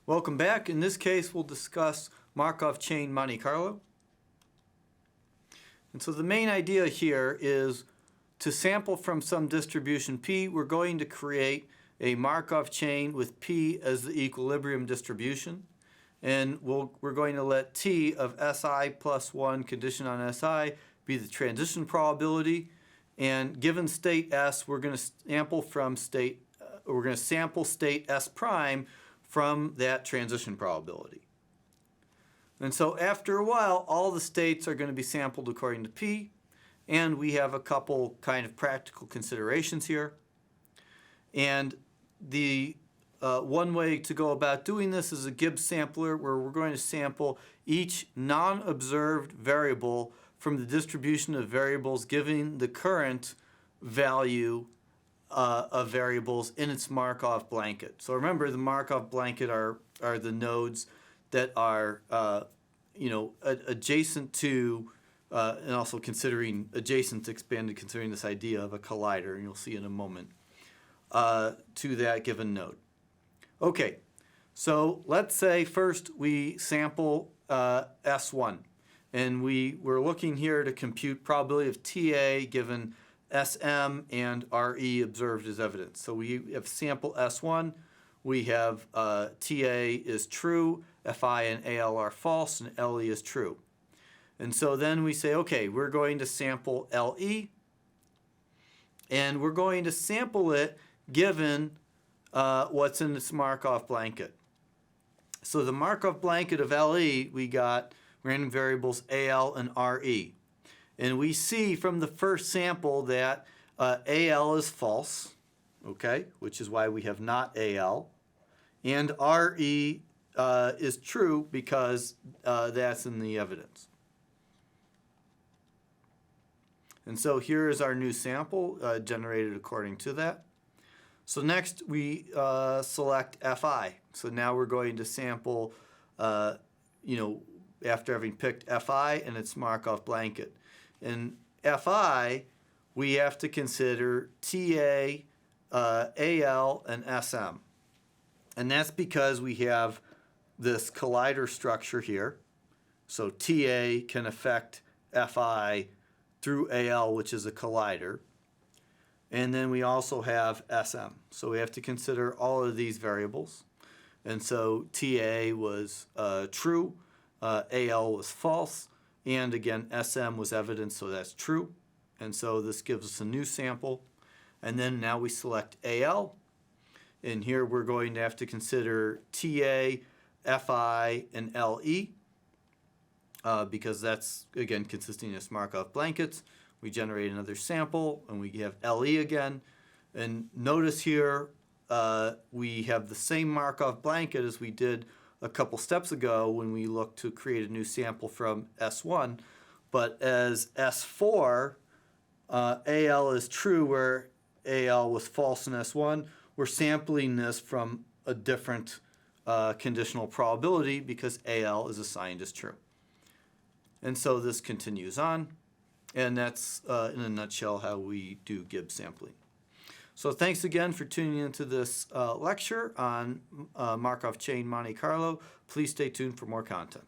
Welcome back. In this case, we'll discuss Markov chain Monte Carlo. And so the main idea here is to sample from some distribution P, we're going to create a Markov chain with P as the equilibrium distribution. And we're going to let T of Si plus 1 condition on Si be the transition probability. And given state S, we're going to sample from state, state S prime from that transition probability. And so after a while, all the states are going to be sampled according to P, and we have a couple kind of practical considerations here. And the one way to go about doing this is a Gibbs sampler, where we're going to sample each non-observed variable from the distribution of variables giving the current value of variables in its Markov blanket. So remember, the Markov blanket are the nodes that are adjacent to, and also considering adjacent expanded, considering this idea of a collider, and you'll see in a moment, to that given node. Okay, so let's say first we sample S1, and we're looking here to compute probability of TA given SM and RE observed as evidence. So we have sample S1, we have TA is true, FI and AL are false, and LE is true. And so then we say, okay, we're going to sample LE, and we're going to sample it given what's in this Markov blanket. So the Markov blanket of LE, we got random variables AL and RE. And we see from the first sample that AL is false, okay, which is why we have not AL. And RE is true because that's in the evidence. And so here is our new sample generated according to that. So next we select FI. So now we're going to sample, after having picked FI and its Markov blanket. In FI, we have to consider TA, AL, and SM. And that's because we have this collider structure here. So TA can affect FI through AL, which is a collider. And then we also have SM. So we have to consider all of these variables. And so TA was true, AL was false, and again, SM was evidence, so that's true. And so this gives us a new sample. And then now we select AL. And here we're going to have to consider TA, FI, and LE, because that's, again, consisting of Markov blankets. We generate another sample, and we have LE again. And notice here, we have the same Markov blanket as we did a couple steps ago when we looked to create a new sample from S1. But as S4, AL is true where AL was false in S1. We're sampling this from a different conditional probability because AL is assigned as true. And so this continues on. And that's, in a nutshell, how we do Gibbs sampling. So thanks again for tuning into this lecture on Markov chain Monte Carlo. Please stay tuned for more content.